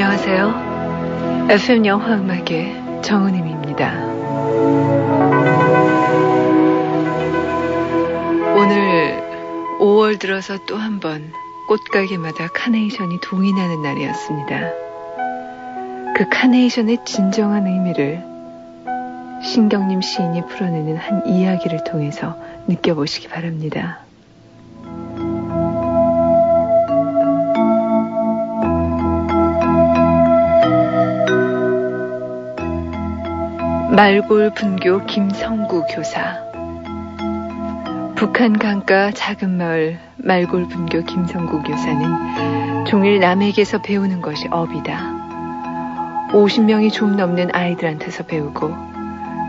안녕하세요. FM 영화음악의 정은임입니다. 오늘 5월 들어서 또 한 번 꽃가게마다 카네이션이 동이 나는 날이었습니다. 그 카네이션의 진정한 의미를 신경림 시인이 풀어내는 한 이야기를 통해서 느껴보시기 바랍니다. 말골 분교 김성구 교사. 북한 강가 작은 마을 말골 분교 김성구 교사는 종일 남에게서 배우는 것이 업이다. 50명이 좀 넘는 아이들한테서 배우고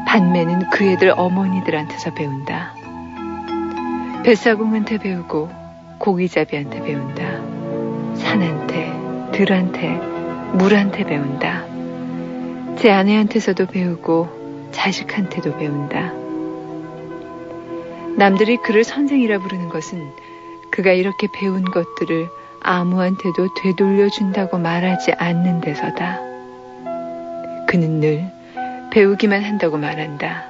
반매는 그 애들 어머니들한테서 배운다. 뱃사공한테 배우고 고기잡이한테 배운다. 산한테, 들한테, 물한테 배운다. 제 아내한테서도 배우고 자식한테도 배운다. 남들이 그를 선생이라 부르는 것은 그가 이렇게 배운 것들을 아무한테도 되돌려준다고 말하지 않는 데서다. 그는 늘 배우기만 한다고 말한다.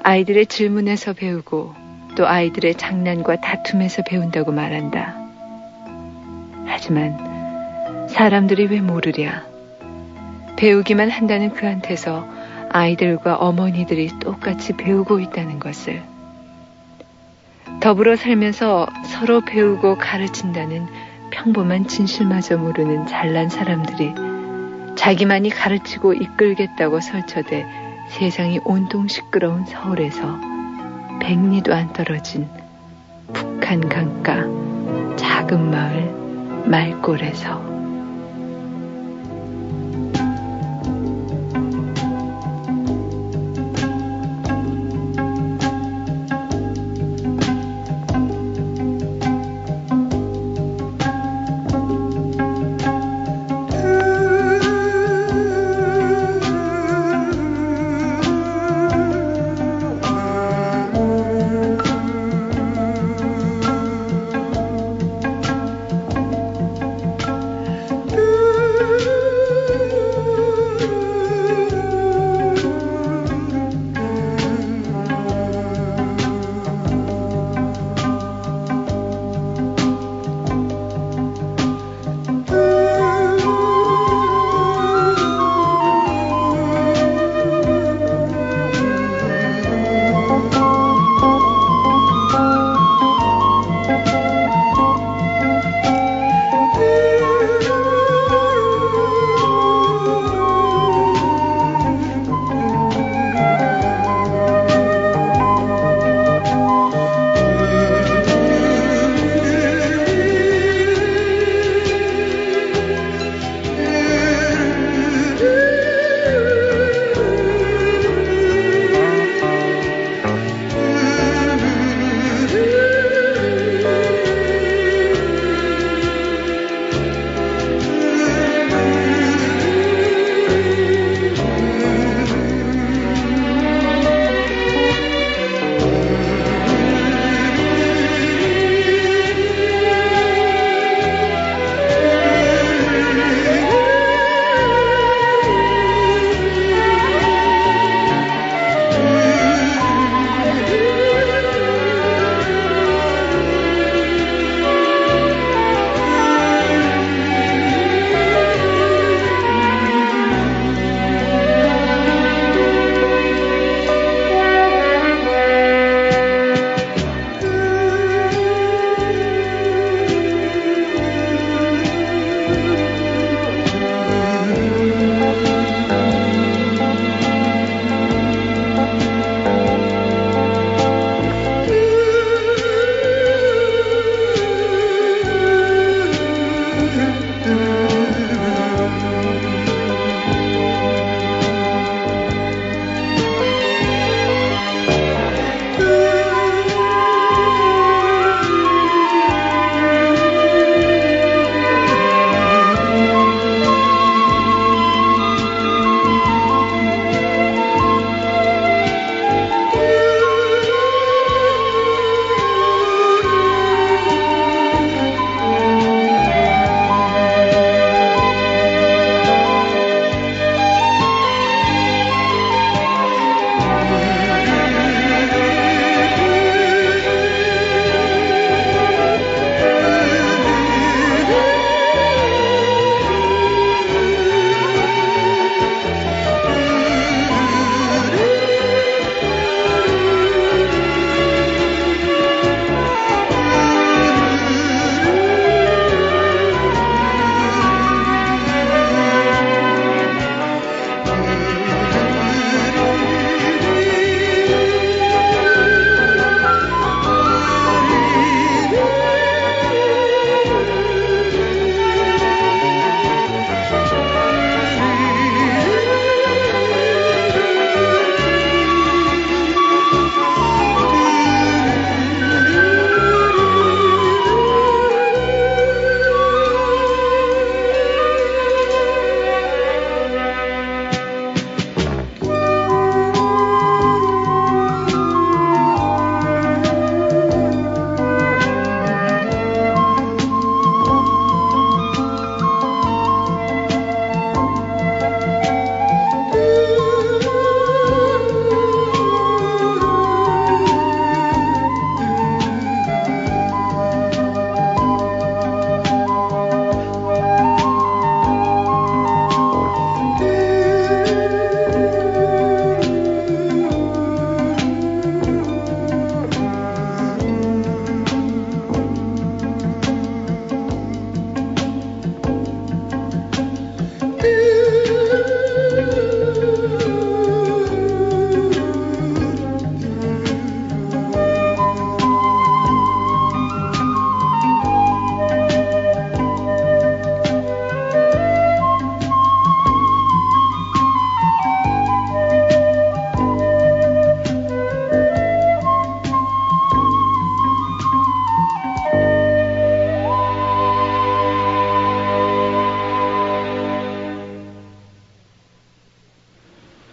아이들의 질문에서 배우고 또 아이들의 장난과 다툼에서 배운다고 말한다. 하지만 사람들이 왜 모르랴? 배우기만 한다는 그한테서 아이들과 어머니들이 똑같이 배우고 있다는 것을. 더불어 살면서 서로 배우고 가르친다는 평범한 진실마저 모르는 잘난 사람들이 자기만이 가르치고 이끌겠다고 설쳐대 세상이 온통 시끄러운 서울에서 100리도 안 떨어진 북한 강가 작은 마을 말골에서.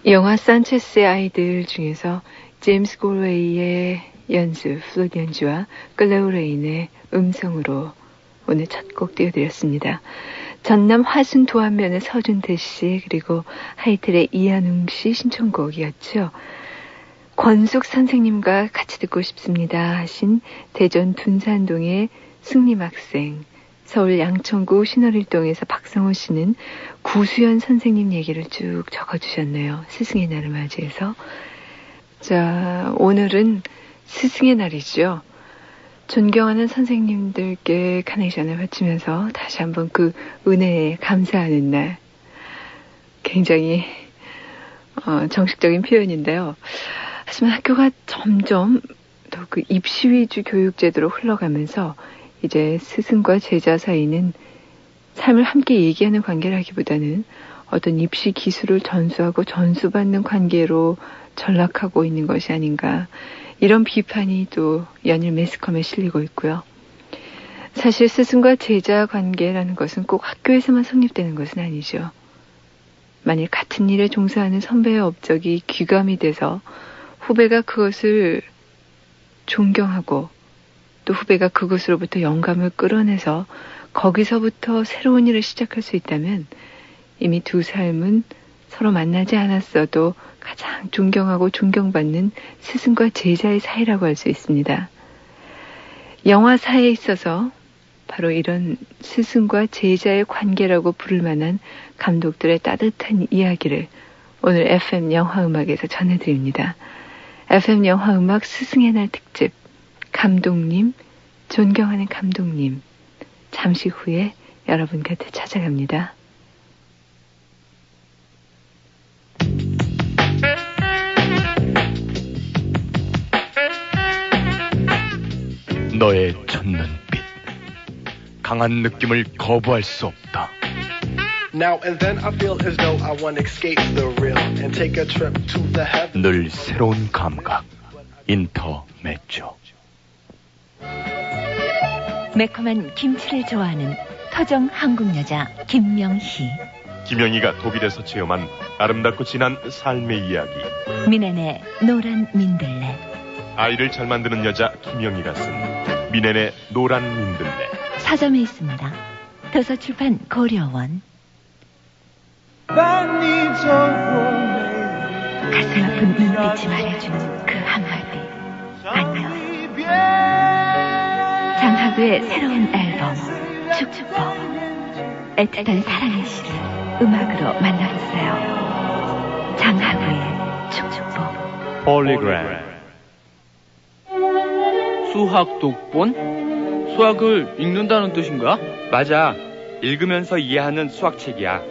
영화 산체스의 아이들 중에서 제임스 골웨이의 연주, 플룻 연주와 클레오 레인의 음성으로 오늘 첫 곡 띄워드렸습니다. 전남 화순 도안면의 서준태 씨 그리고 하이텔의 이한웅 씨 신청곡이었죠. 권숙 선생님과 같이 듣고 싶습니다 하신 대전 둔산동의 승림학생, 서울 양천구 신월일동에서 박성호 씨는 구수연 선생님 얘기를 쭉 적어주셨네요. 스승의 날을 맞이해서. 자, 오늘은 스승의 날이죠. 존경하는 선생님들께 카네이션을 바치면서 다시 한번 그 은혜에 감사하는 날. 굉장히 정식적인 표현인데요. 하지만 학교가 점점 더 그 입시 위주 교육 제도로 흘러가면서 이제 스승과 제자 사이는 삶을 함께 얘기하는 관계라기보다는 어떤 입시 기술을 전수하고 전수받는 관계로 전락하고 있는 것이 아닌가. 이런 비판이 또 연일 매스컴에 실리고 있고요. 사실 스승과 제자 관계라는 것은 꼭 학교에서만 성립되는 것은 아니죠. 만일 같은 일에 종사하는 선배의 업적이 귀감이 돼서 후배가 그것을 존경하고 또 후배가 그것으로부터 영감을 끌어내서 거기서부터 새로운 일을 시작할 수 있다면 이미 두 삶은 서로 만나지 않았어도 가장 존경하고 존경받는 스승과 제자의 사이라고 할 수 있습니다. 영화사에 있어서 바로 이런 스승과 제자의 관계라고 부를 만한 감독들의 따뜻한 이야기를 오늘 FM 영화음악에서 전해드립니다. FM 영화음악 스승의 날 특집 감독님, 존경하는 감독님, 잠시 후에 여러분 곁에 찾아갑니다. 너의 첫눈빛, 강한 느낌을 거부할 수 없다. Now and then I feel as though I want to escape the real and take a trip to the heaven. 늘 새로운 감각, 인터메조. 매콤한 김치를 좋아하는 토종 한국 여자 김명희. 김영희가 독일에서 체험한 아름답고 진한 삶의 이야기. 미넨의 노란 민들레. 아이를 잘 만드는 여자 김영희가 쓴 미넨의 노란 민들레. 서점에 있습니다. 도서출판 고려원. 가슴 아픈 눈빛이 말해주는 그 한마디. 안녕. 장하구의 새로운 앨범 축복. 애틋한 사랑의 시를 음악으로 만나보세요. 장하구의 축복. 폴리그램. 수학 독본? 수학을 읽는다는 뜻인가? 맞아. 읽으면서 이해하는 수학책이야.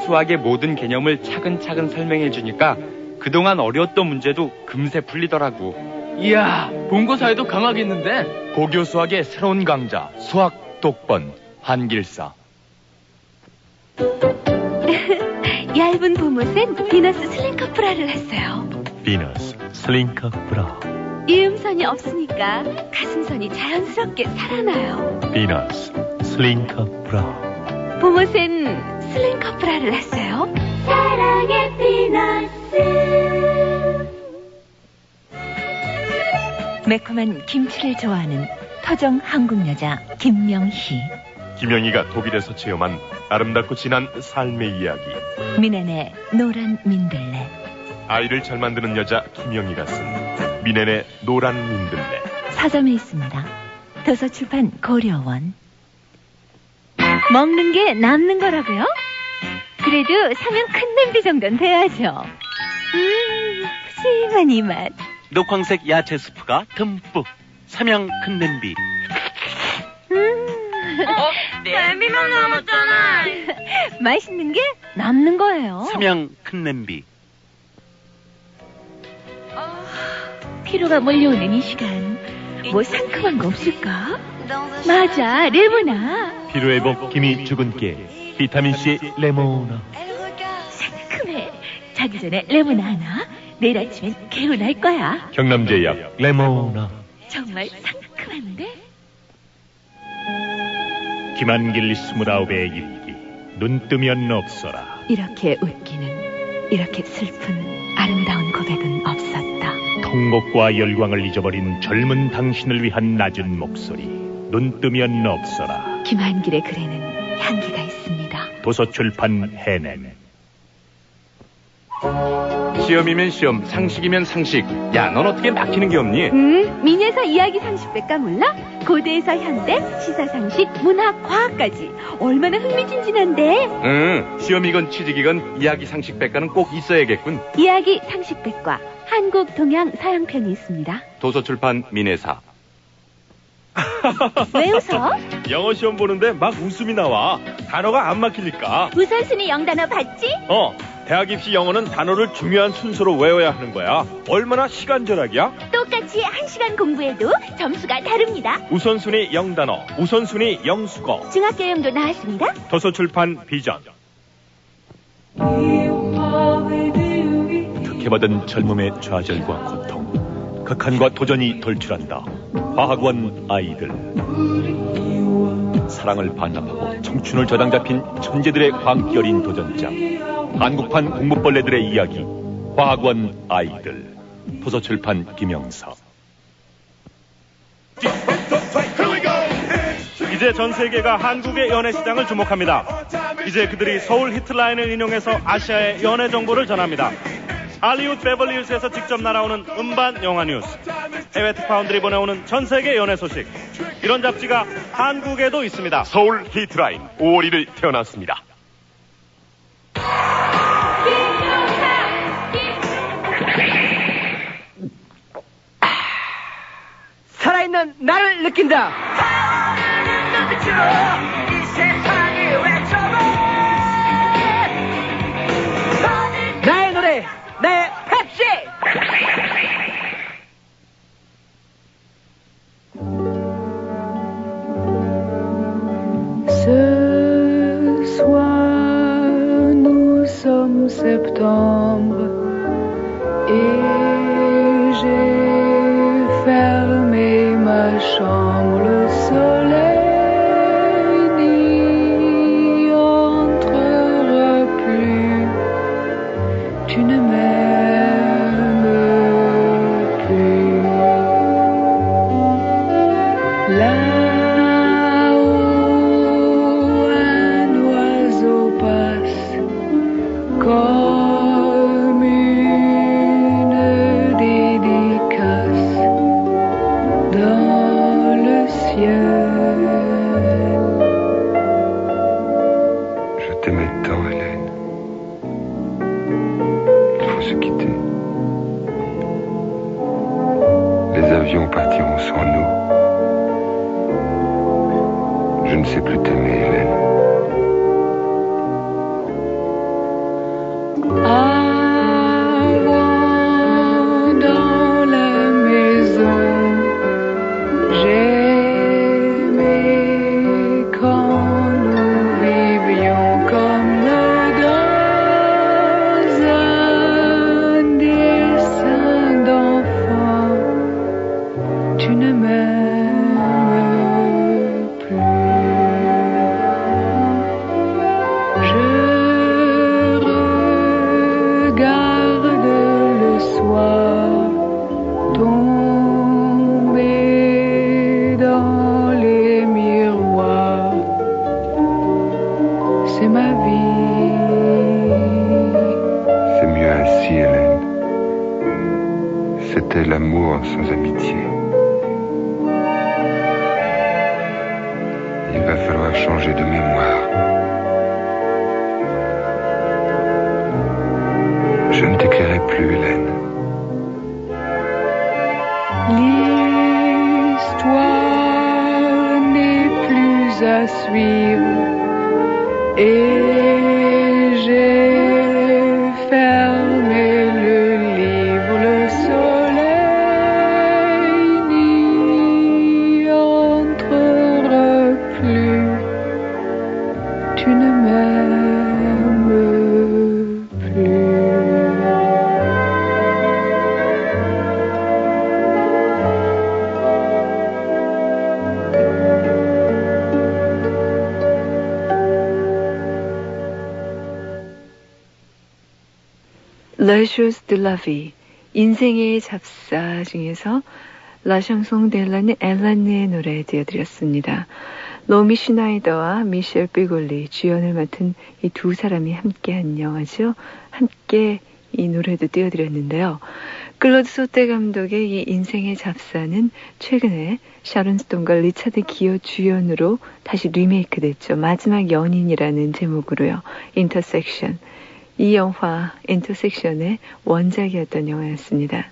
수학의 모든 개념을 차근차근 설명해주니까 그동안 어려웠던 문제도 금세 풀리더라고. 이야, 본고사에도 강하겠는데? 고교 수학의 새로운 강자, 수학 독본, 한길사. 얇은 봄옷엔 비너스 슬링커 브라를 했어요. 비너스 슬링커 브라. 이음선이 없으니까 가슴선이 자연스럽게 살아나요. 비너스 슬링커 브라. 봄옷엔 슬링커 브라를 했어요. 사랑의 비너스. 매콤한 김치를 좋아하는 토종 한국 여자 김명희. 김영희가 독일에서 체험한 아름답고 진한 삶의 이야기. 미넨의 노란 민들레. 아이를 잘 만드는 여자 김영희가 쓴 미넨의 노란 민들레. 서점에 있습니다. 도서출판 고려원. 먹는 게 남는 거라고요? 그래도 사면 큰 냄비 정도는 돼야죠. 푸짐한 이 맛. 녹황색 야채 스프가 듬뿍. 삼양 큰 냄비. 냄비만 남았잖아. 맛있는 게 남는 거예요. 삼양 큰 냄비. 피로가 몰려오는 이 시간, 뭐 상큼한 거 없을까? 맞아, 레모나. 피로회복 기미 주근깨 비타민C 레모나. 상큼해. 자기 전에 레모나 하나. 내일 아침엔 개운할 거야. 경남제약 레모나. 정말 상큼한데? 김한길 29의 일기. 눈 뜨면 없어라. 이렇게 웃기는, 이렇게 슬픈 아름다운 고백은 없었다. 통곡과 열광을 잊어버린 젊은 당신을 위한 낮은 목소리. 눈 뜨면 없어라. 김한길의 글에는 향기가 있습니다. 도서출판 해냄. 시험이면 시험, 상식이면 상식. 야, 넌 어떻게 막히는 게 없니? 민에서 이야기 상식백과 몰라? 고대에서 현대, 시사상식, 문학, 과학까지 얼마나 흥미진진한데. 시험이건 취직이건 이야기 상식백과는 꼭 있어야겠군. 이야기 상식백과 한국, 동양, 서양편이 있습니다. 도서출판 민혜사. 왜 웃어? 영어 시험 보는데 막 웃음이 나와. 단어가 안 막히니까. 우선순위 영단어 봤지? 대학 입시 영어는 단어를 중요한 순서로 외워야 하는 거야. 얼마나 시간 절약이야? 똑같이 1시간 공부해도 점수가 다릅니다. 우선순위 영단어, 우선순위 영수거. 중학교용도 나왔습니다. 도서출판 비전. 특혜받은 젊음의 좌절과 고통, 극한과 도전이 돌출한다. 과학원 아이들. 사랑을 반납하고 청춘을 저당 잡힌 천재들의 광기 어린 도전장. 한국판 공부벌레들의 이야기. 과학원 아이들. 도서출판 김영석. 이제 전 세계가 한국의 연애 시장을 주목합니다. 이제 그들이 서울 히트라인을 인용해서 아시아의 연애 정보를 전합니다. 할리우드 베벌리힐스에서 직접 날아오는 음반 영화 뉴스, 해외 특파원들이 보내오는 전 세계 연애 소식. 이런 잡지가 한국에도 있습니다. 서울 히트라인 5월 1일 태어났습니다. 살아있는 나를 느낀다. 나의 노래, 나의 펩시. Ce soir, nous sommes septembre et j'ai fermé ma chambre. Le soleil n'y entrera plus. Tu ne m'aimes plus. Là-haut, un oiseau passe comme une dédicace dans le ciel. Je t'aimais tant, Hélène. Il faut se quitter. Les avions partiront sans nous. Je ne sais plus t'aimer, Hélène. Avant dans la maison, j'aimais quand nous vivions comme dans un dessin d'enfant. Tu ne m'aimes plus. Je regarde le soir tomber dans les miroirs. C'est ma vie. C'est mieux ainsi, Hélène. C'était l'amour sans amitié. Il va falloir changer de mémoire. Je ne t'écrirai plus, Hélène. L'histoire n'est plus à suivre et j'ai fermé le livre. Le soleil n'y entrera plus. Tu ne m'aimes plus. Les Jours de la Vie, 인생의 잡사 중에서 La Chanson de Ellen의 노래 띄워드렸습니다. 로미 슈나이더와 미셸 비골리 주연을 맡은 이 두 사람이 함께한 영화죠. 함께 이 노래도 띄워드렸는데요. 클로드 소떼 감독의 이 인생의 잡사는 최근에 샤론 스톤과 리차드 기어 주연으로 다시 리메이크 됐죠. 마지막 연인이라는 제목으로요. 인터섹션. 이 영화 인터섹션의 원작이었던 영화였습니다.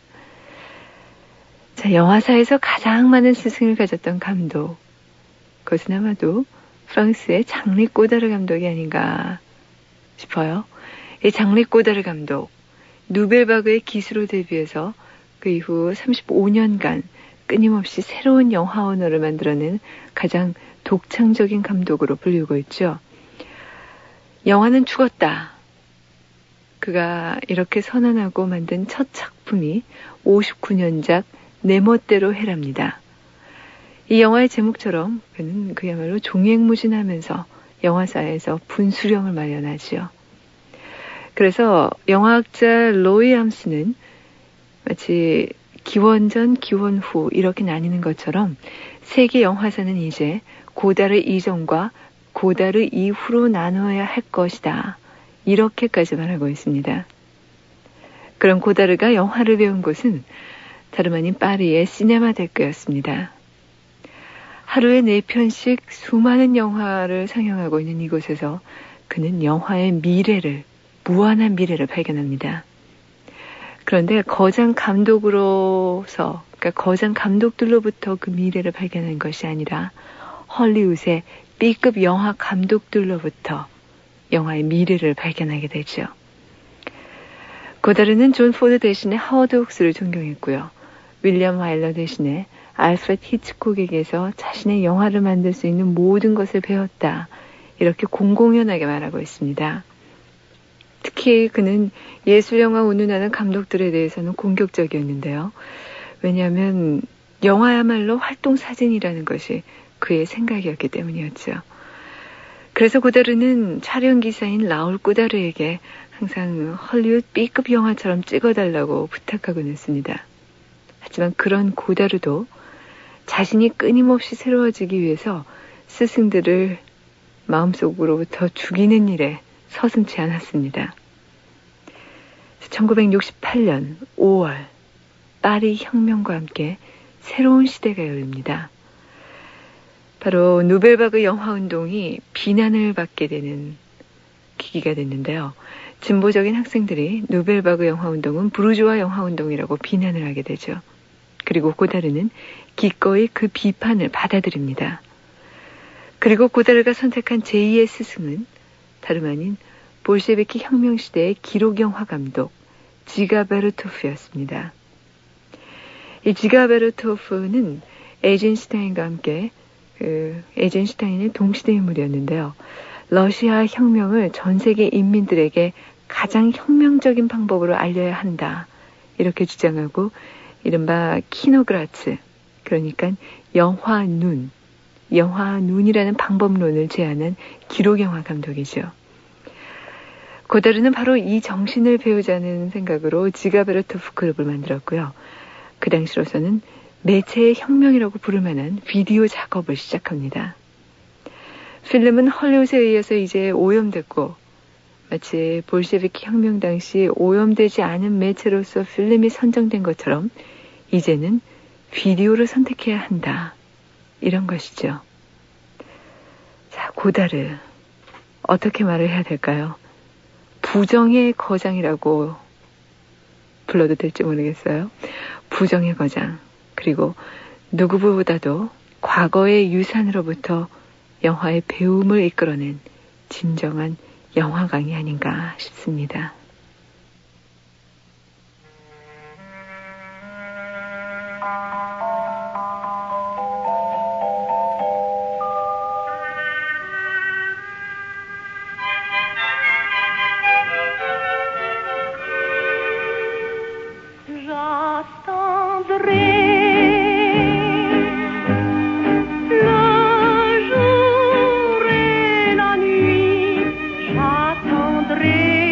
자, 영화사에서 가장 많은 스승을 가졌던 감독. 그것은 아마도 프랑스의 장리 꼬다르 감독이 아닌가 싶어요. 이 장리 꼬다르 감독, 누벨바그의 기수로 데뷔해서 그 이후 35년간 끊임없이 새로운 영화 언어를 만들어낸 가장 독창적인 감독으로 불리고 있죠. 영화는 죽었다. 그가 이렇게 선언하고 만든 첫 작품이 59년작 내 멋대로 해랍니다. 이 영화의 제목처럼 그는 그야말로 종횡무진하면서 영화사에서 분수령을 마련하지요. 그래서 영화학자 로이 암스는 마치 기원전, 기원 후 이렇게 나뉘는 것처럼 세계 영화사는 이제 고다르 이전과 고다르 이후로 나눠야 할 것이다. 이렇게까지 말하고 있습니다. 그런 고다르가 영화를 배운 곳은 다름 아닌 파리의 시네마테크였습니다. 하루에 4편씩 수많은 영화를 상영하고 있는 이곳에서 그는 영화의 미래를, 무한한 미래를 발견합니다. 그런데 거장 감독으로서, 그러니까 거장 감독들로부터 그 미래를 발견한 것이 아니라 헐리우드의 B급 영화 감독들로부터 영화의 미래를 발견하게 되죠. 고다르는 존 포드 대신에 하워드 옥스를 존경했고요. 윌리엄 와일러 대신에 알프레드 히치콕에게서 자신의 영화를 만들 수 있는 모든 것을 배웠다. 이렇게 공공연하게 말하고 있습니다. 특히 그는 예술영화 운운하는 감독들에 대해서는 공격적이었는데요. 왜냐하면 영화야말로 활동사진이라는 것이 그의 생각이었기 때문이었죠. 그래서 고다르는 촬영기사인 라울 꼬다르에게 항상 헐리우드 B급 영화처럼 찍어달라고 부탁하곤 했습니다. 하지만 그런 고다르도 자신이 끊임없이 새로워지기 위해서 스승들을 마음속으로부터 죽이는 일에 서슴지 않았습니다. 1968년 5월 파리 혁명과 함께 새로운 시대가 열립니다. 바로 누벨바그 영화운동이 비난을 받게 되는 계기가 됐는데요. 진보적인 학생들이 누벨바그 영화운동은 부르주아 영화운동이라고 비난을 하게 되죠. 그리고 고다르는 기꺼이 그 비판을 받아들입니다. 그리고 고다르가 선택한 제2의 스승은 다름 아닌 볼셰비키 혁명시대의 기록영화 감독 지가베르토프였습니다. 이 지가베르토프는 에이젠슈타인과 함께 에이젠슈타인의 동시대 인물이었는데요. 러시아 혁명을 전 세계 인민들에게 가장 혁명적인 방법으로 알려야 한다. 이렇게 주장하고 이른바 키노그라츠, 그러니까 영화눈이라는 방법론을 제안한 기록영화 감독이죠. 고다르는 바로 이 정신을 배우자는 생각으로 지가베르토프 그룹을 만들었고요. 그 당시로서는 매체의 혁명이라고 부를 만한 비디오 작업을 시작합니다. 필름은 헐리우드에 의해서 이제 오염됐고 마치 볼셰비키 혁명 당시 오염되지 않은 매체로서 필름이 선정된 것처럼 이제는 비디오를 선택해야 한다. 이런 것이죠. 자, 고다르. 어떻게 말을 해야 될까요? 부정의 거장이라고 불러도 될지 모르겠어요. 부정의 거장. 그리고 누구보다도 과거의 유산으로부터 영화의 배움을 이끌어낸 진정한 영화강이 아닌가 싶습니다.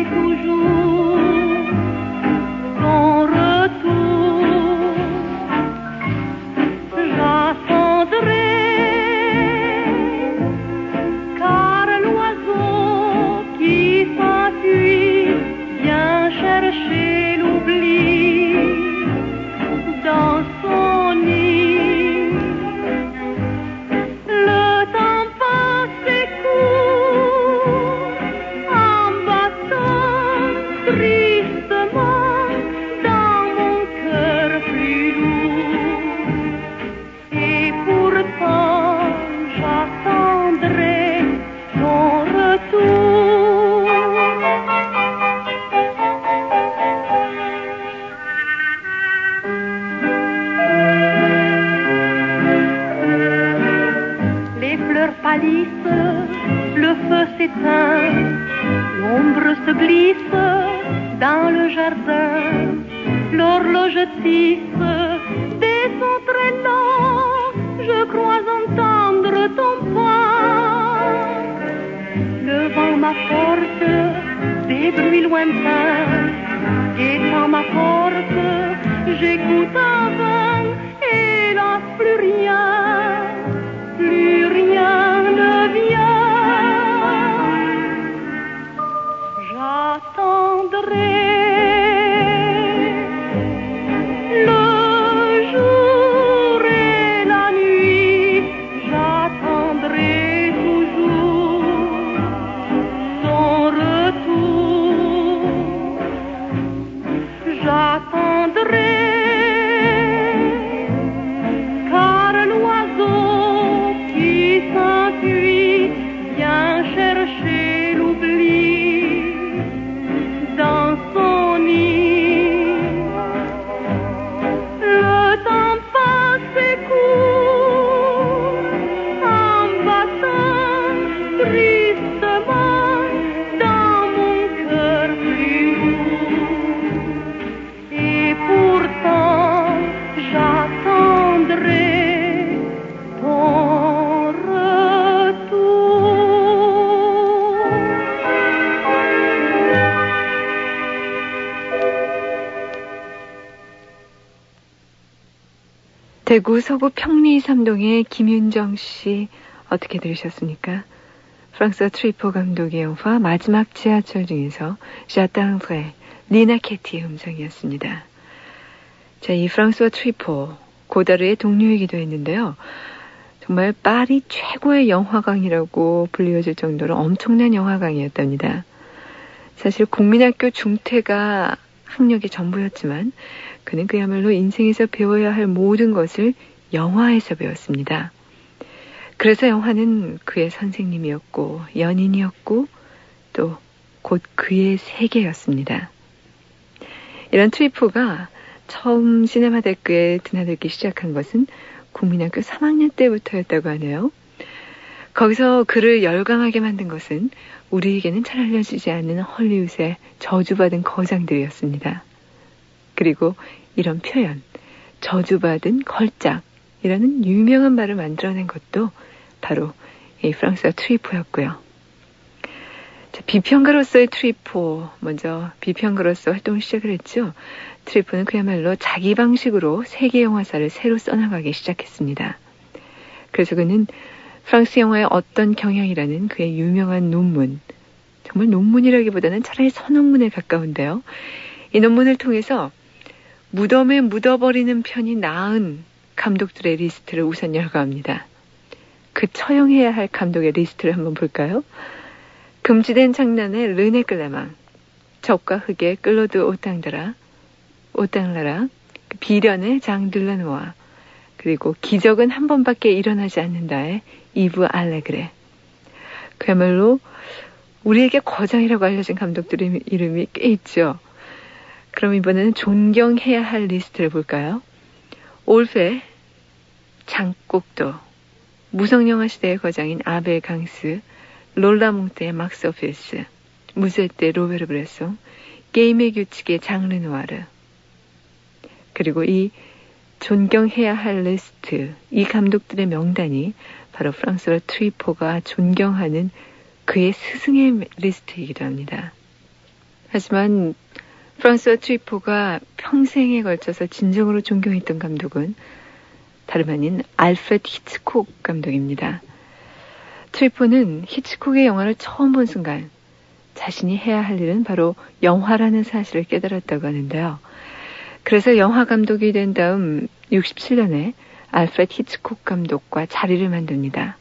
Toujours fleurs pâlissent, le feu s'éteint, l'ombre se glisse dans le jardin, l'horloge tisse des sons très lents, je crois entendre ton pas. Devant ma porte, des bruits lointains, guettant ma porte, j'écoute en vain, hélas plus rien ne vient. J'attendrai le jour et la nuit, j'attendrai toujours son retour. J'attendrai car l'oiseau qui s'enfuit vient chercher l'oubli dans son nid. Le temps passe et court en battant tristement dans mon cœur plus lourd. Et pourtant j'attendrai ton 대구 서구 평리 3동의 김윤정 씨 어떻게 들으셨습니까? 프랑스어 트리포 감독의 영화 마지막 지하철 중에서 j'attendrai 리나 캐티의 음성이었습니다. 자, 이 프랑스어 트리포 고다르의 동료이기도 했는데요. 정말 파리 최고의 영화광이라고 불리워질 정도로 엄청난 영화광이었답니다. 사실 국민학교 중퇴가 학력의 전부였지만 그는 그야말로 인생에서 배워야 할 모든 것을 영화에서 배웠습니다. 그래서 영화는 그의 선생님이었고 연인이었고 또 곧 그의 세계였습니다. 이런 트리포가 처음 시네마테크에 드나들기 시작한 것은 국민학교 3학년 때부터였다고 하네요. 거기서 그를 열광하게 만든 것은 우리에게는 잘 알려지지 않는 헐리우드의 저주받은 거장들이었습니다. 그리고 이런 표현, 저주받은 걸작이라는 유명한 말을 만들어낸 것도 바로 이 프랑스어 트리포였고요. 자, 비평가로서의 트리포, 먼저 비평가로서 활동을 시작을 했죠. 트리포는 그야말로 자기 방식으로 세계 영화사를 새로 써나가기 시작했습니다. 그래서 그는 프랑스 영화의 어떤 경향이라는 그의 유명한 논문, 정말 논문이라기보다는 차라리 선언문에 가까운데요. 이 논문을 통해서 무덤에 묻어버리는 편이 나은 감독들의 리스트를 우선 열거합니다. 그 처형해야 할 감독의 리스트를 한번 볼까요? 금지된 장난의 르네 클레망, 적과 흑의 클로드 오땅라라, 비련의 장 들라노아, 그리고 기적은 한 번밖에 일어나지 않는다의 이브 알레그레. 그야말로 우리에게 거장이라고 알려진 감독들의 이름이 꽤 있죠. 그럼 이번에는 존경해야 할 리스트를 볼까요? 올페, 장곡도, 무성영화 시대의 거장인 아벨 강스, 롤라몽테의 막스 오필스, 무쇠대 로베르 브레송, 게임의 규칙의 장 르누아르. 그리고 이 존경해야 할 리스트, 이 감독들의 명단이 바로 프랑스어 트리포가 존경하는 그의 스승의 리스트이기도 합니다. 하지만 프랑스어 트리포가 평생에 걸쳐서 진정으로 존경했던 감독은 다름 아닌 알프레드 히치콕 감독입니다. 트리포는 히치콕의 영화를 처음 본 순간 자신이 해야 할 일은 바로 영화라는 사실을 깨달았다고 하는데요. 그래서 영화 감독이 된 다음 67년에 알프레드 히치콕 감독과 자리를 만듭니다.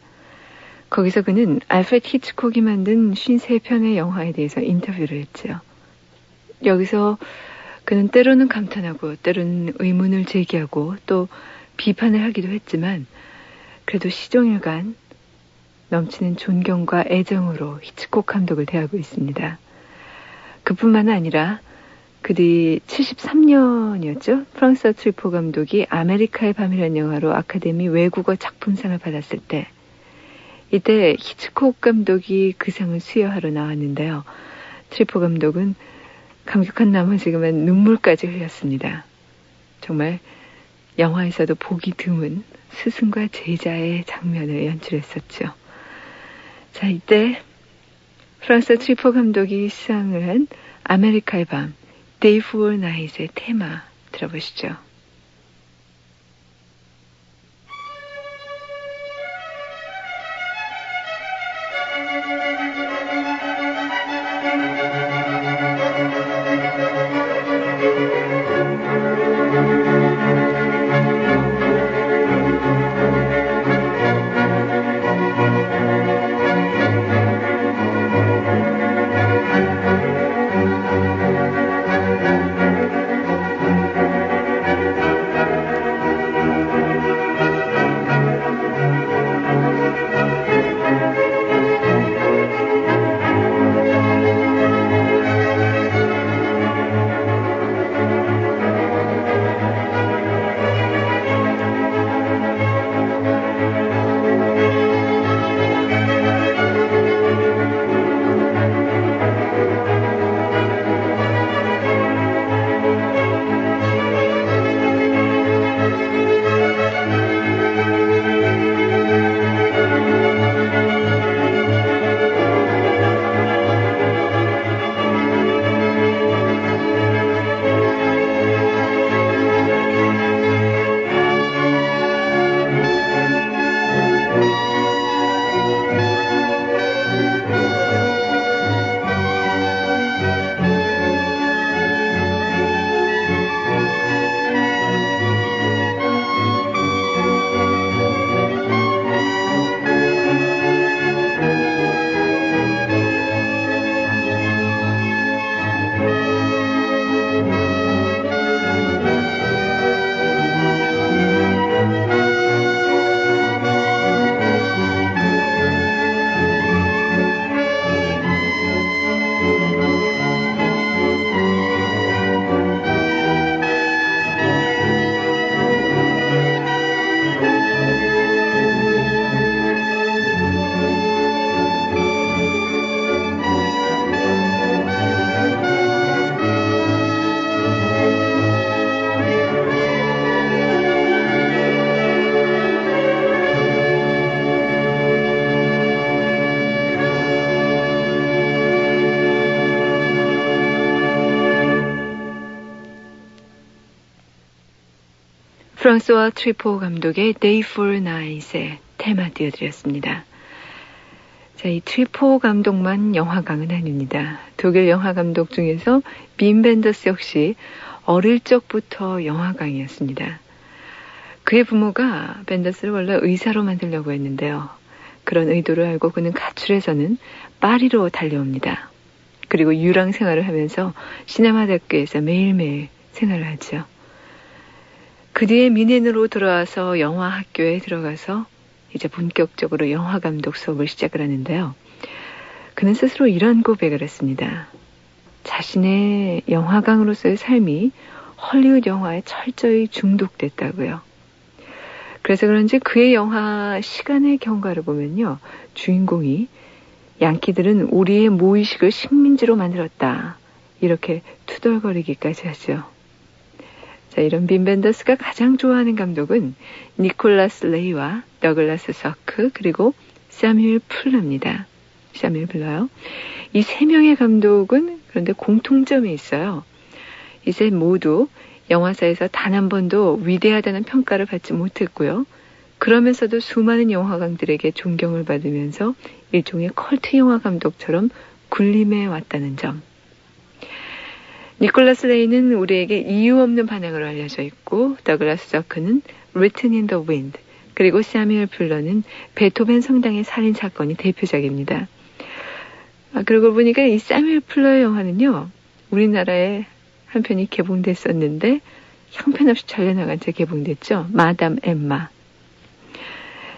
거기서 그는 알프레드 히치콕이 만든 53편의 영화에 대해서 인터뷰를 했죠. 여기서 그는 때로는 감탄하고 때로는 의문을 제기하고 또 비판을 하기도 했지만 그래도 시종일관 넘치는 존경과 애정으로 히치콕 감독을 대하고 있습니다. 그뿐만 아니라 그 뒤 73년이었죠. 프랑스어 트리포 감독이 아메리카의 밤이라는 영화로 아카데미 외국어 작품상을 받았을 때 이때 히치콕 감독이 그 상을 수여하러 나왔는데요. 트리포 감독은 감격한 나머지 그만 눈물까지 흘렸습니다. 정말 영화에서도 보기 드문 스승과 제자의 장면을 연출했었죠. 자, 이때 프랑스 트리포 감독이 수상을 한 아메리카의 밤, Day for Night의 테마 들어보시죠. 프랑스와 트리포 감독의 Day for Night의 테마 띄워드렸습니다. 자, 이 트리포 감독만 영화광은 아닙니다. 독일 영화 감독 중에서 빈 벤더스 역시 어릴 적부터 영화광이었습니다. 그의 부모가 벤더스를 원래 의사로 만들려고 했는데요. 그런 의도를 알고 그는 가출해서는 파리로 달려옵니다. 그리고 유랑 생활을 하면서 시네마대학교에서 매일매일 생활을 하죠. 그 뒤에 미넨으로 돌아와서 영화 학교에 들어가서 이제 본격적으로 영화 감독 수업을 시작을 하는데요. 그는 스스로 이런 고백을 했습니다. 자신의 영화광으로서의 삶이 헐리우드 영화에 철저히 중독됐다고요. 그래서 그런지 그의 영화 시간의 경과를 보면요. 주인공이 양키들은 우리의 무의식을 식민지로 만들었다. 이렇게 투덜거리기까지 하죠. 자, 이런 빈 벤더스가 가장 좋아하는 감독은 니콜라스 레이와 더글라스 서크 그리고 사뮤엘 풀러입니다. 사뮤엘 풀러요. 이 세 명의 감독은 그런데 공통점이 있어요. 이제 모두 영화사에서 단 한 번도 위대하다는 평가를 받지 못했고요. 그러면서도 수많은 영화광들에게 존경을 받으면서 일종의 컬트 영화 감독처럼 군림해 왔다는 점. 니콜라스 레이는 우리에게 이유 없는 반응으로 알려져 있고 더글라스 서크는 Written in the Wind 그리고 사뮤엘 풀러는 베토벤 성당의 살인사건이 대표작입니다. 그러고 보니까 이 사뮤엘 풀러의 영화는요. 우리나라에 한 편이 개봉됐었는데 형편없이 잘려나간 채 개봉됐죠. 마담 엠마.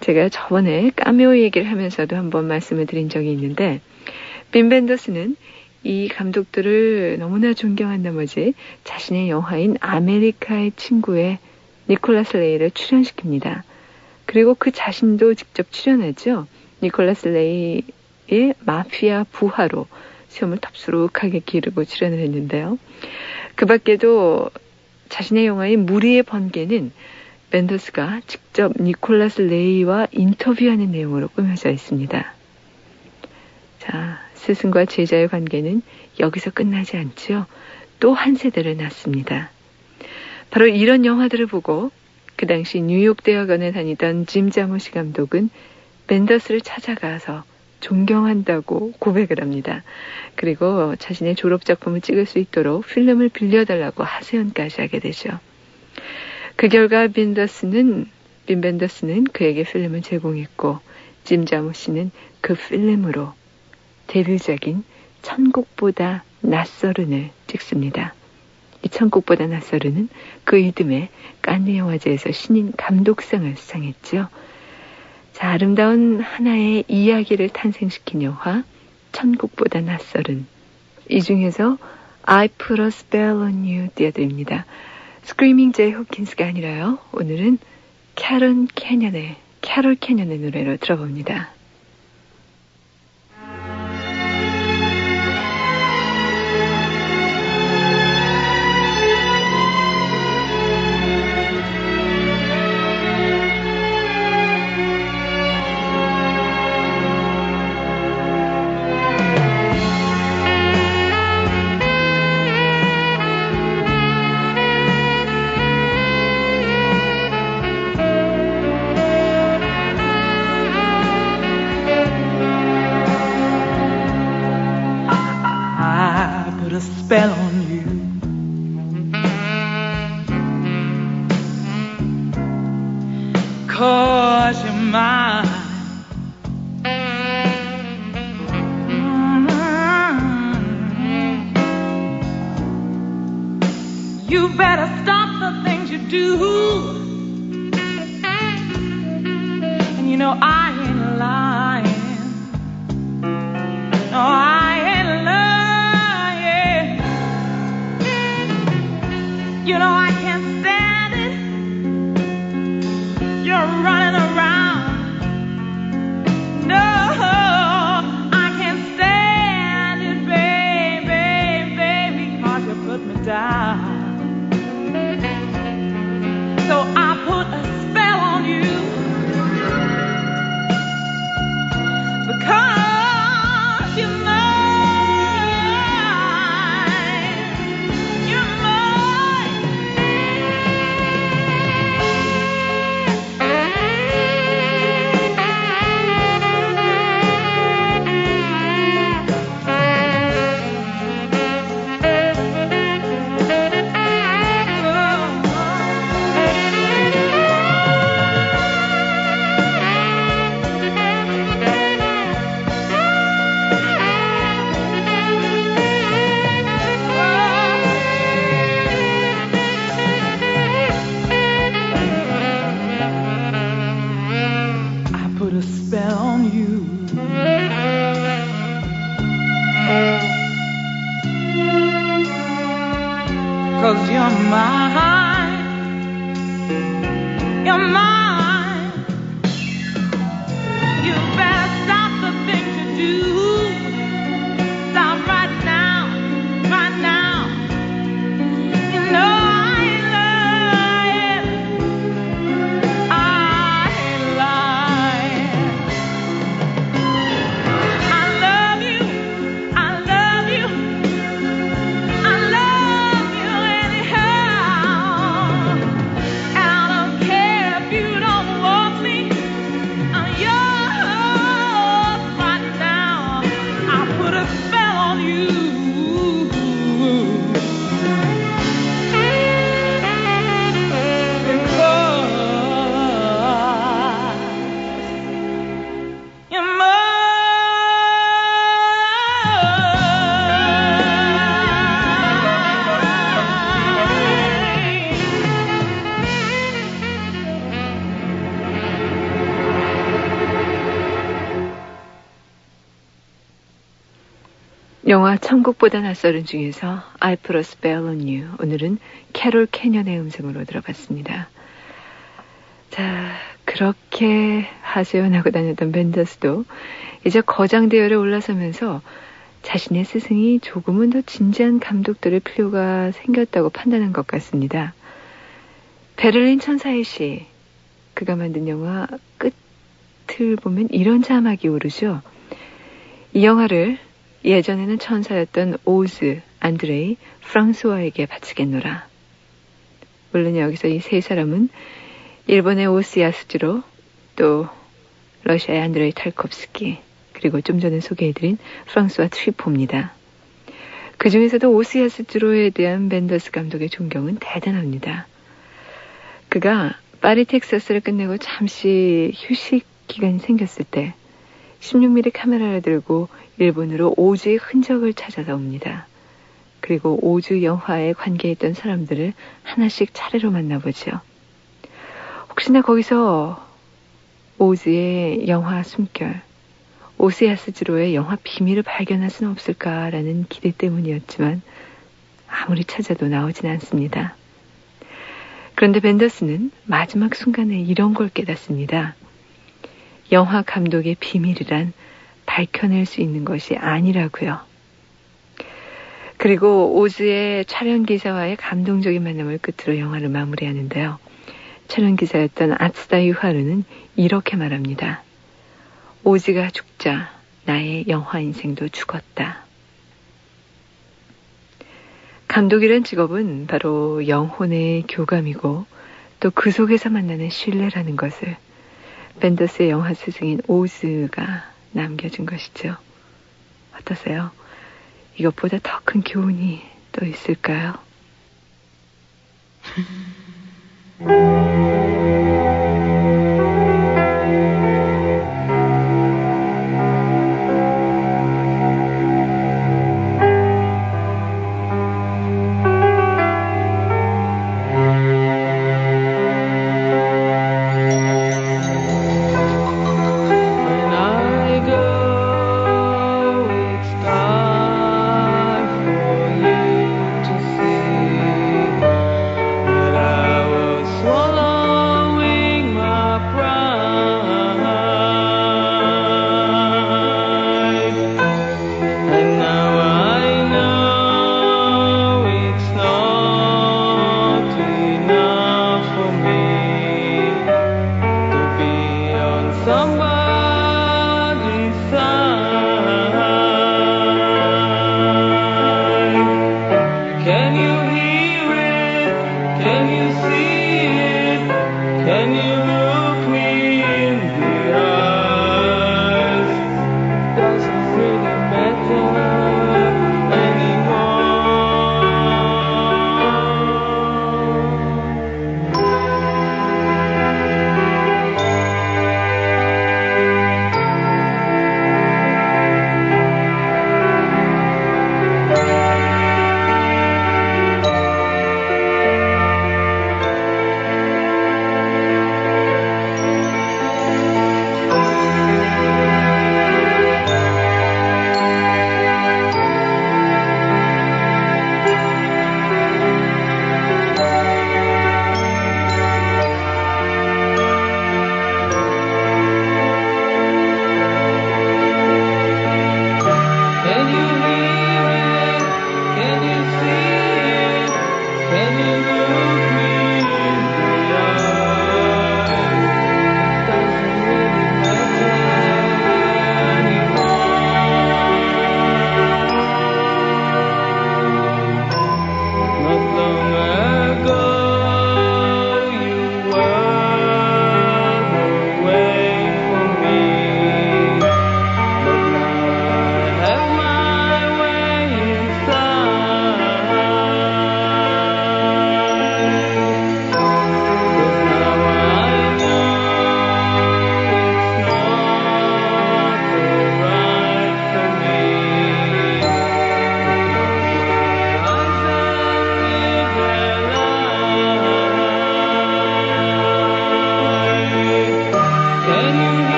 제가 저번에 카메오 얘기를 하면서도 한번 말씀을 드린 적이 있는데 빈 벤더스는 이 감독들을 너무나 존경한 나머지 자신의 영화인 아메리카의 친구의 니콜라스 레이를 출연시킵니다. 그리고 그 자신도 직접 출연하죠. 니콜라스 레이의 마피아 부하로 시험을 덥수룩하게 기르고 출연을 했는데요. 그 밖에도 자신의 영화인 무리의 번개는 벤더스가 직접 니콜라스 레이와 인터뷰하는 내용으로 꾸며져 있습니다. 자, 스승과 제자의 관계는 여기서 끝나지 않죠. 또 한 세대를 낳습니다. 바로 이런 영화들을 보고 그 당시 뉴욕 대학원에 다니던 짐 자무시 감독은 벤더스를 찾아가서 존경한다고 고백을 합니다. 그리고 자신의 졸업작품을 찍을 수 있도록 필름을 빌려달라고 하소연까지 하게 되죠. 그 결과 빈 벤더스는 그에게 필름을 제공했고 짐 자무시는 그 필름으로 데뷔작인 천국보다 낯설은을 찍습니다. 이 천국보다 낯설은은 그 이듬해 칸느 영화제에서 신인 감독상을 수상했죠. 자, 아름다운 하나의 이야기를 탄생시킨 영화 천국보다 낯설은, 이 중에서 I Put a Spell on You 띄워드립니다. 스크리밍 제이 호킨스가 아니라요. 오늘은 캐롤 캐년의 노래로 들어봅니다. Spell on you, 'cause you're mine. You better stop the things you do, and you know I ain't lying. No, I ain't lying. You know I can't stand it. You're running around. No, I can't stand it, baby, 'cause you put me down. So I put a spell on you, because you're mine. 영화 천국보다 낯설은 중에서 I Put a Spell on You, 오늘은 캐롤 캐년의 음성으로 들어봤습니다. 자, 그렇게 하소연하고 다녔던 벤더스도 이제 거장대열에 올라서면서 자신의 스승이 조금은 더 진지한 감독들의 필요가 생겼다고 판단한 것 같습니다. 베를린 천사의 시, 그가 만든 영화 끝을 보면 이런 자막이 오르죠. 이 영화를 예전에는 천사였던 오즈, 안드레이, 프랑스와에게 바치겠노라. 물론 여기서 이 세 사람은 일본의 오스 야스지로, 또 러시아의 안드레이 탈콥스키, 그리고 좀 전에 소개해드린 프랑스와 트리포입니다. 그 중에서도 오스 야스지로에 대한 벤더스 감독의 존경은 대단합니다. 그가 파리 텍사스를 끝내고 잠시 휴식 기간이 생겼을 때 16mm 카메라를 들고 일본으로 오즈의 흔적을 찾아서 옵니다. 그리고 오즈 영화에 관계했던 사람들을 하나씩 차례로 만나보죠. 혹시나 거기서 오즈의 영화 숨결, 오스 야스지로의 영화 비밀을 발견할 수는 없을까라는 기대 때문이었지만 아무리 찾아도 나오진 않습니다. 그런데 벤더스는 마지막 순간에 이런 걸 깨닫습니다. 영화 감독의 비밀이란 밝혀낼 수 있는 것이 아니라고요. 그리고 오즈의 촬영기사와의 감동적인 만남을 끝으로 영화를 마무리하는데요. 촬영기사였던 아츠다 유하루는 이렇게 말합니다. 오즈가 죽자 나의 영화 인생도 죽었다. 감독이란 직업은 바로 영혼의 교감이고 또 그 속에서 만나는 신뢰라는 것을 벤더스의 영화 스승인 오즈가 남겨준 것이죠. 어떠세요? 이것보다 더 큰 교훈이 또 있을까요? Swallow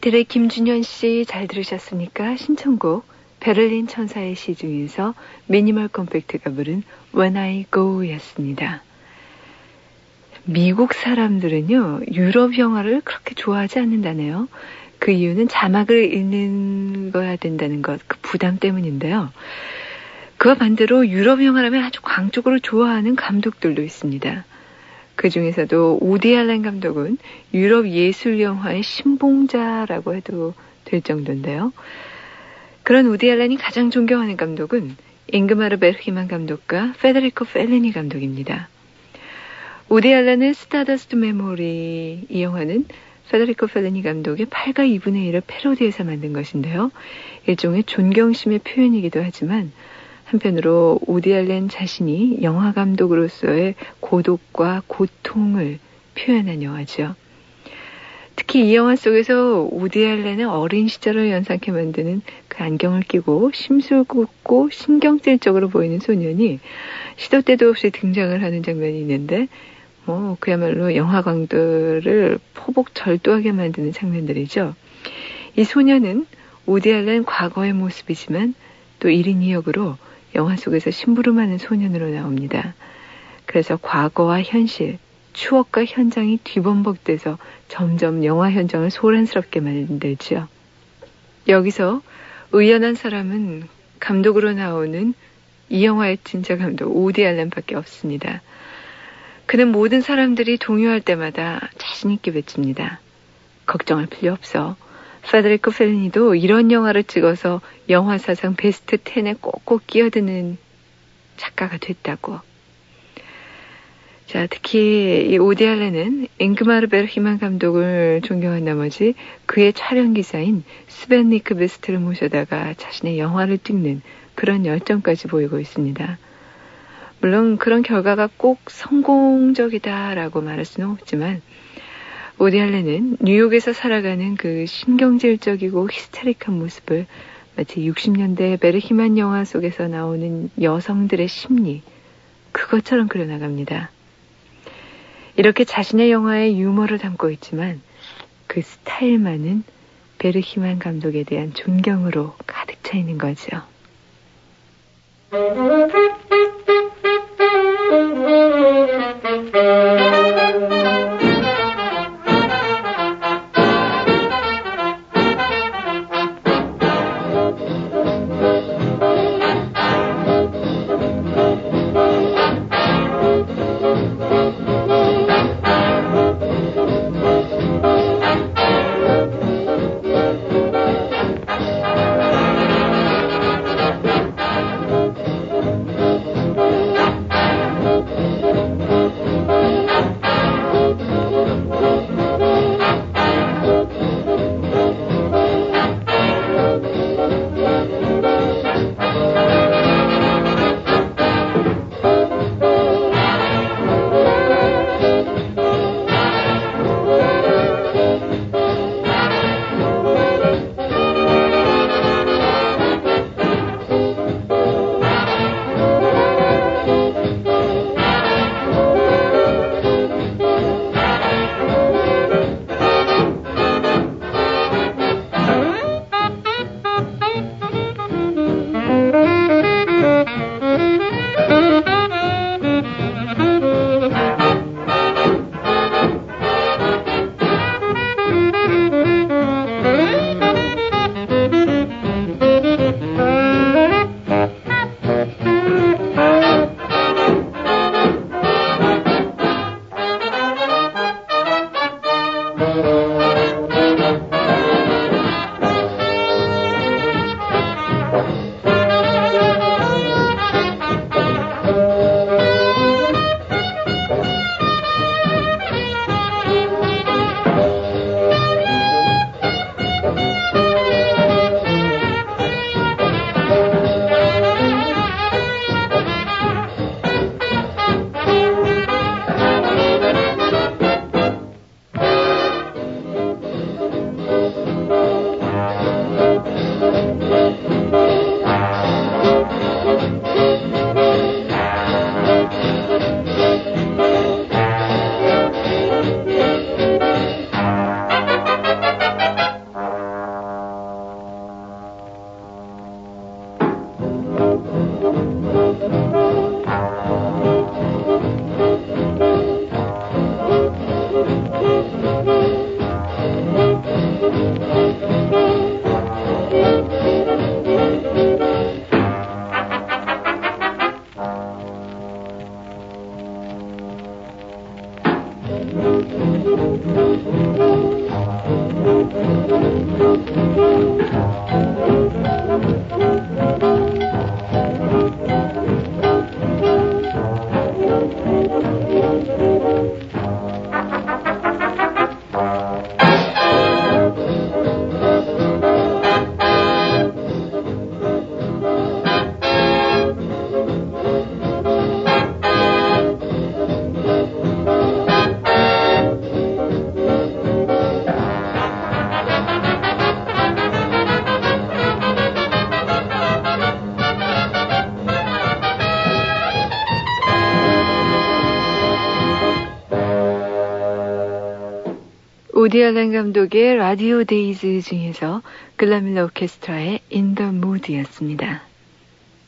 베텔의 김준현 씨 잘 들으셨습니까? 신청곡 베를린 천사의 시 중에서 미니멀 컴팩트가 부른 When I Go였습니다. 미국 사람들은요, 유럽 영화를 그렇게 좋아하지 않는다네요. 그 이유는 자막을 읽어야 된다는 것, 그 부담 때문인데요. 그와 반대로 유럽 영화라면 아주 광적으로 좋아하는 감독들도 있습니다. 그 중에서도 우디 앨런 감독은 유럽 예술 영화의 신봉자라고 해도 될 정도인데요. 그런 우디 앨런이 가장 존경하는 감독은 잉그마르 베르히만 감독과 페데리코 펠리니 감독입니다. 우디 앨런의 스타더스트 메모리, 이 영화는 페데리코 펠리니 감독의 8과 2분의 1을 패러디해서 만든 것인데요. 일종의 존경심의 표현이기도 하지만 한편으로 우디 앨런 자신이 영화 감독으로서의 고독과 고통을 표현한 영화죠. 특히 이 영화 속에서 우디 앨런의 어린 시절을 연상케 만드는 그 안경을 끼고 심술궂고 신경질적으로 보이는 소년이 시도 때도 없이 등장을 하는 장면이 있는데 그야말로 영화광들을 포복절도하게 만드는 장면들이죠. 이 소년은 우디 앨런 과거의 모습이지만 또 1인 2역으로 영화 속에서 심부름하는 소년으로 나옵니다. 그래서 과거와 현실, 추억과 현장이 뒤범벅돼서 점점 영화 현장을 소란스럽게 만들죠. 여기서 의연한 사람은 감독으로 나오는 이 영화의 진짜 감독 우디 앨런밖에 없습니다. 그는 모든 사람들이 동요할 때마다 자신 있게 외칩니다. 걱정할 필요 없어. 페데리코 펠리니도 이런 영화를 찍어서 영화 사상 베스트 10에 꼭꼭 끼어드는 작가가 됐다고. 자, 특히 이 우디 앨런은 잉그마르 베르히만 감독을 존경한 나머지 그의 촬영 기사인 스벤 니크베스트를 모셔다가 자신의 영화를 찍는 그런 열정까지 보이고 있습니다. 물론 그런 결과가 꼭 성공적이다라고 말할 수는 없지만 우디 앨런은 뉴욕에서 살아가는 그 신경질적이고 히스테릭한 모습을 마치 60년대 베르히만 영화 속에서 나오는 여성들의 심리, 그것처럼 그려나갑니다. 이렇게 자신의 영화에 유머를 담고 있지만 그 스타일만은 베르히만 감독에 대한 존경으로 가득 차 있는 거죠. 우디 앨런 감독의 라디오 데이즈 중에서 글라밀러 오케스트라의 In the Mood였습니다.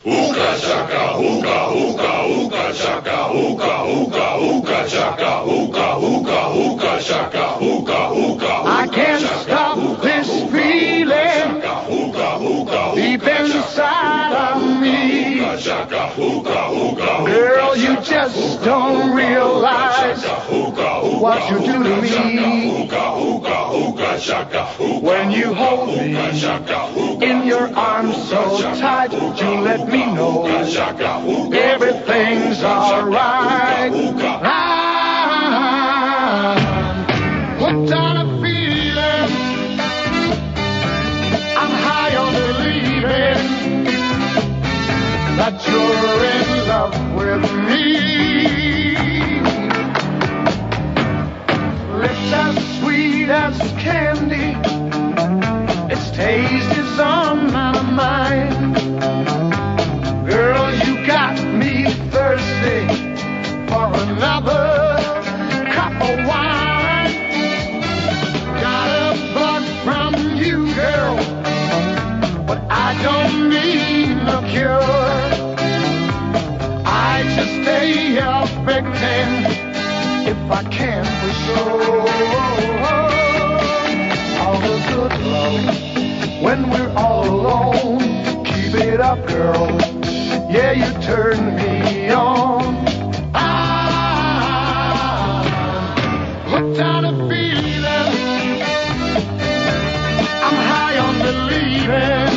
Ooga chaka, ooga, ooga, ooga chaka, ooga, ooga, ooga chaka, ooga, ooga, ooga chaka, ooga, ooga. I can't stop this feeling deep inside of me. Girl, you just don't realize what you do to me. When you hold me in your arms so tight, you let me know everything's alright. I'm hooked on a feeling, I'm high on believing that you're in love with me. Lips as sweet as candy, its taste is on my mind. Girl, you got me thirsty for another cup of wine. Got a bug from you, girl, but I don't need no cure. I just stay up victim if I can for sure. All the good love when we're all alone. Keep it up, girl. Yeah, you turn me on. I'm hooked on a feeling, I'm high on believing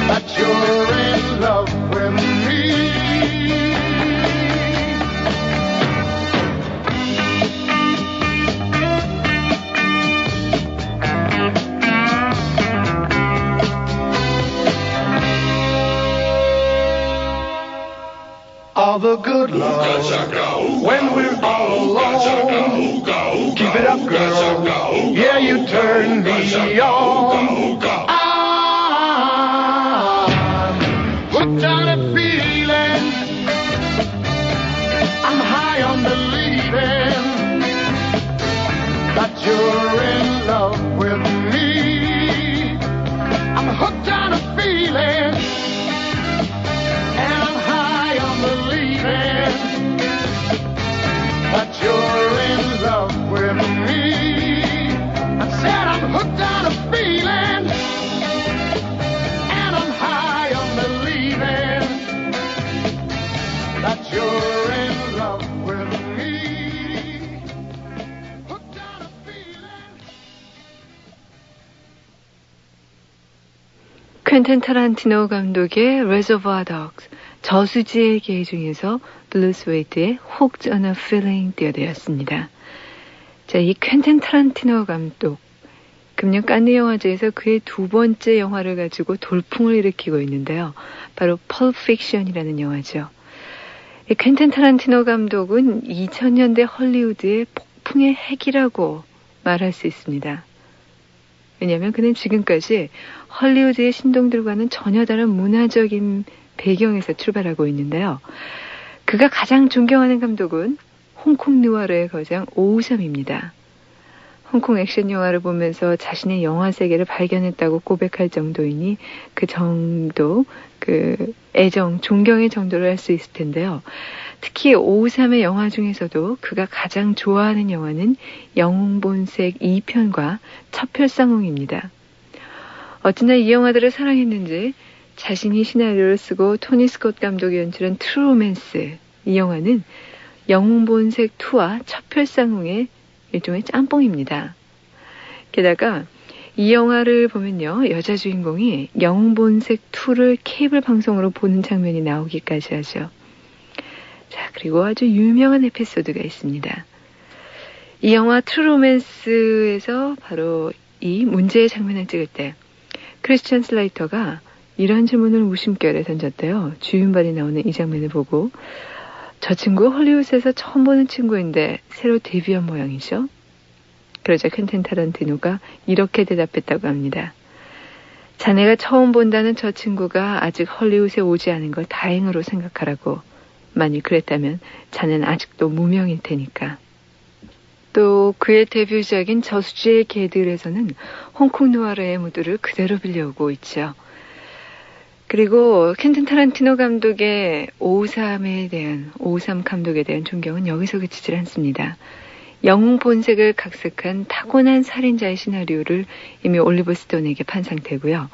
that you're in love with me. All the good love when we're all alone. Keep it up, girl. Yeah, you turn me on. I'm hooked on a feeling, I'm high on believing that you're in love with me. I'm hooked on a feeling, that you're in love with me. I said I'm hooked on a feeling, and I'm high on believing that you're in love with me. Hooked on a feeling. 퀸틴 타란티노 감독의 Reservoir Dogs, 저수지의 개 중에서 블루스 웨이트의 Hooked on a Feeling 띄워드렸습니다. 자, 이 퀸틴 타란티노 감독, 금년 칸느 영화제에서 그의 두 번째 영화를 가지고 돌풍을 일으키고 있는데요. 바로 Pulp Fiction이라는 영화죠. 이 퀸틴 타란티노 감독은 2000년대 헐리우드의 폭풍의 핵이라고 말할 수 있습니다. 왜냐하면 그는 지금까지 헐리우드의 신동들과는 전혀 다른 문화적인 배경에서 출발하고 있는데요. 그가 가장 존경하는 감독은 홍콩 느와르의 거장 오우섬입니다. 홍콩 액션 영화를 보면서 자신의 영화 세계를 발견했다고 고백할 정도이니 그 정도, 애정, 존경의 정도를 할 수 있을 텐데요. 특히 553의 영화 중에서도 그가 가장 좋아하는 영화는 영웅본색 2편과 첩혈상홍입니다. 어찌나 이 영화들을 사랑했는지 자신이 시나리오를 쓰고 토니 스콧 감독이 연출한 트루 로맨스, 이 영화는 영웅본색 2와 첩혈상홍의 일종의 짬뽕입니다. 게다가 이 영화를 보면요, 여자 주인공이 영웅본색 2를 케이블 방송으로 보는 장면이 나오기까지 하죠. 자, 그리고 아주 유명한 에피소드가 있습니다. 이 영화 트루 로맨스에서 바로 이 문제의 장면을 찍을 때 크리스찬 슬레이터가 이런 질문을 웃음결에 던졌대요. 주윤발이 나오는 이 장면을 보고, 저 친구 헐리우드에서 처음 보는 친구인데 새로 데뷔한 모양이죠. 그러자 퀸틴 타란티노가 이렇게 대답했다고 합니다. 자네가 처음 본다는 저 친구가 아직 헐리우드에 오지 않은 걸 다행으로 생각하라고. 만일 그랬다면 자네는 아직도 무명일 테니까. 또 그의 데뷔작인 저수지의 개들에서는 홍콩 누아르의 무드를 그대로 빌려오고 있죠. 그리고 퀸틴 타란티노 감독의 553 감독에 대한 존경은 여기서 그치질 않습니다. 영웅 본색을 각색한 타고난 살인자의 시나리오를 이미 올리버 스톤에게 판 상태고요.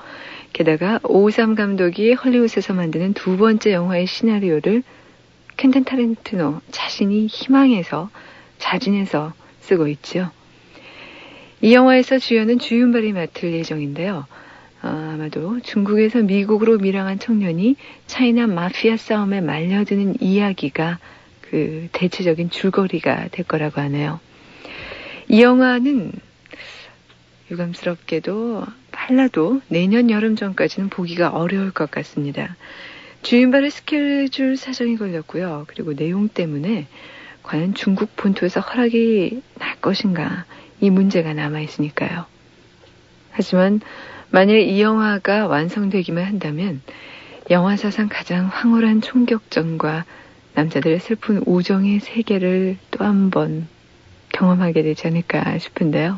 게다가 553 감독이 헐리우드에서 만드는 두 번째 영화의 시나리오를 퀸틴 타란티노 자신이 희망해서 자진해서 쓰고 있죠. 이 영화에서 주연은 주윤발이 맡을 예정인데요. 아마도 중국에서 미국으로 밀항한 청년이 차이나 마피아 싸움에 말려드는 이야기가 그 대체적인 줄거리가 될 거라고 하네요. 이 영화는 유감스럽게도 빨라도 내년 여름 전까지는 보기가 어려울 것 같습니다. 주윤발의 스케줄 사정이 걸렸고요. 그리고 내용 때문에 과연 중국 본토에서 허락이 날 것인가, 이 문제가 남아있으니까요. 하지만 만일 이 영화가 완성되기만 한다면 영화사상 가장 황홀한 총격전과 남자들의 슬픈 우정의 세계를 또 한 번 경험하게 되지 않을까 싶은데요.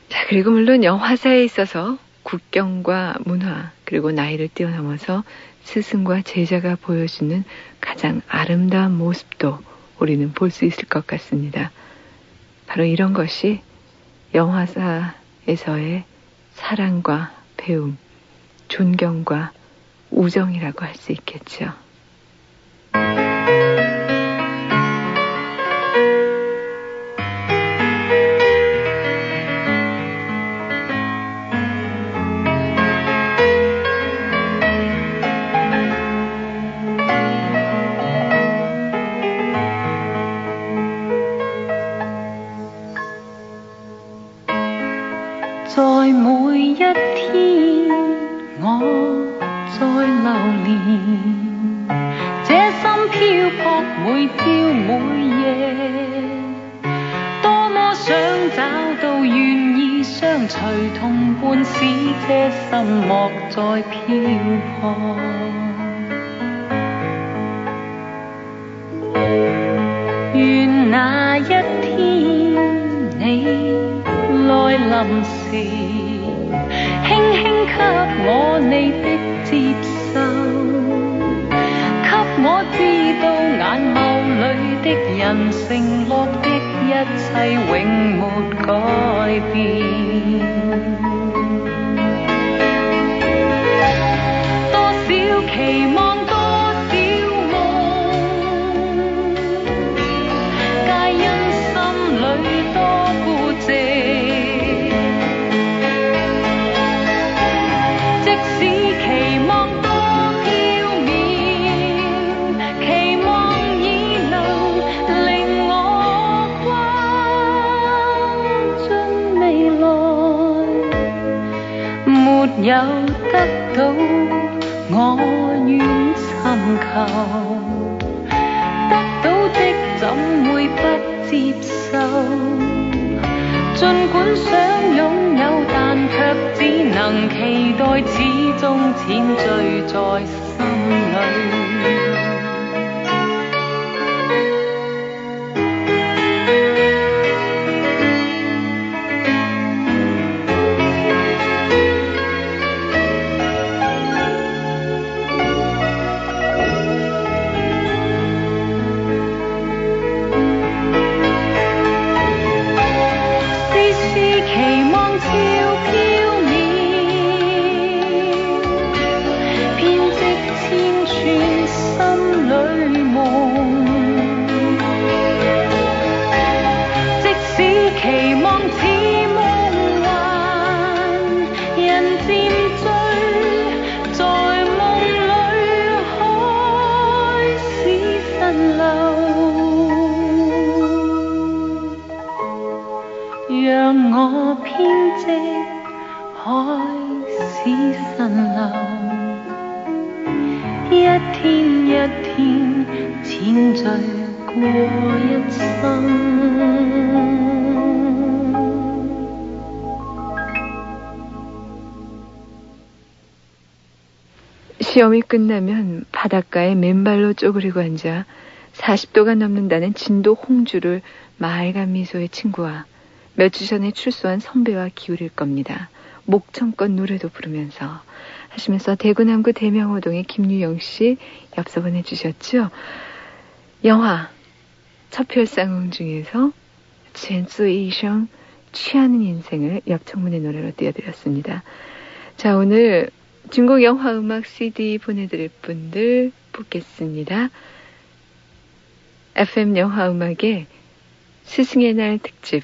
자, 그리고 물론 영화사에 있어서 국경과 문화, 그리고 나이를 뛰어넘어서 스승과 제자가 보여주는 가장 아름다운 모습도 우리는 볼 수 있을 것 같습니다. 바로 이런 것이 영화사에서의 사랑과 배움, 존경과 우정이라고 할 수 있겠죠. si san lâu. Một thiên chiến聚過一生。 시험이 끝나면 바닷가에 맨발로 쪼그리고 앉아 40도가 넘는다는 진도 홍주를 맑은 미소의 친구와 몇 주 전에 출소한 선배와 기울일 겁니다. 목청껏 노래도 부르면서 하시면서 대구 남구 대명호동의 김유영 씨 엽서 보내주셨죠. 영화 첩혈상홍 중에서 젠수이성 취하는 인생을 옆청문의 노래로 띄워드렸습니다. 자, 오늘 중국 영화 음악 CD 보내드릴 분들 뽑겠습니다. FM 영화 음악의 스승의 날 특집,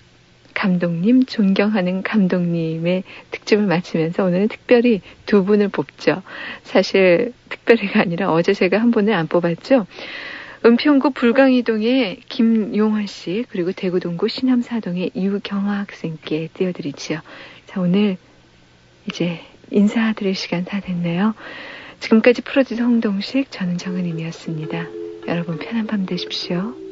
감독님 존경하는 감독님의 특집을 마치면서 오늘은 특별히 두 분을 뽑죠. 사실 특별히가 아니라 어제 제가 한 분을 안 뽑았죠. 은평구 불광이동의 김용환 씨, 그리고 대구 동구 신암사동의 유경화 학생께 띄워드리지요. 자, 오늘 이제 인사드릴 시간 다 됐네요. 지금까지 프로듀서 홍동식, 저는 정은임이었습니다. 여러분 편한 밤 되십시오.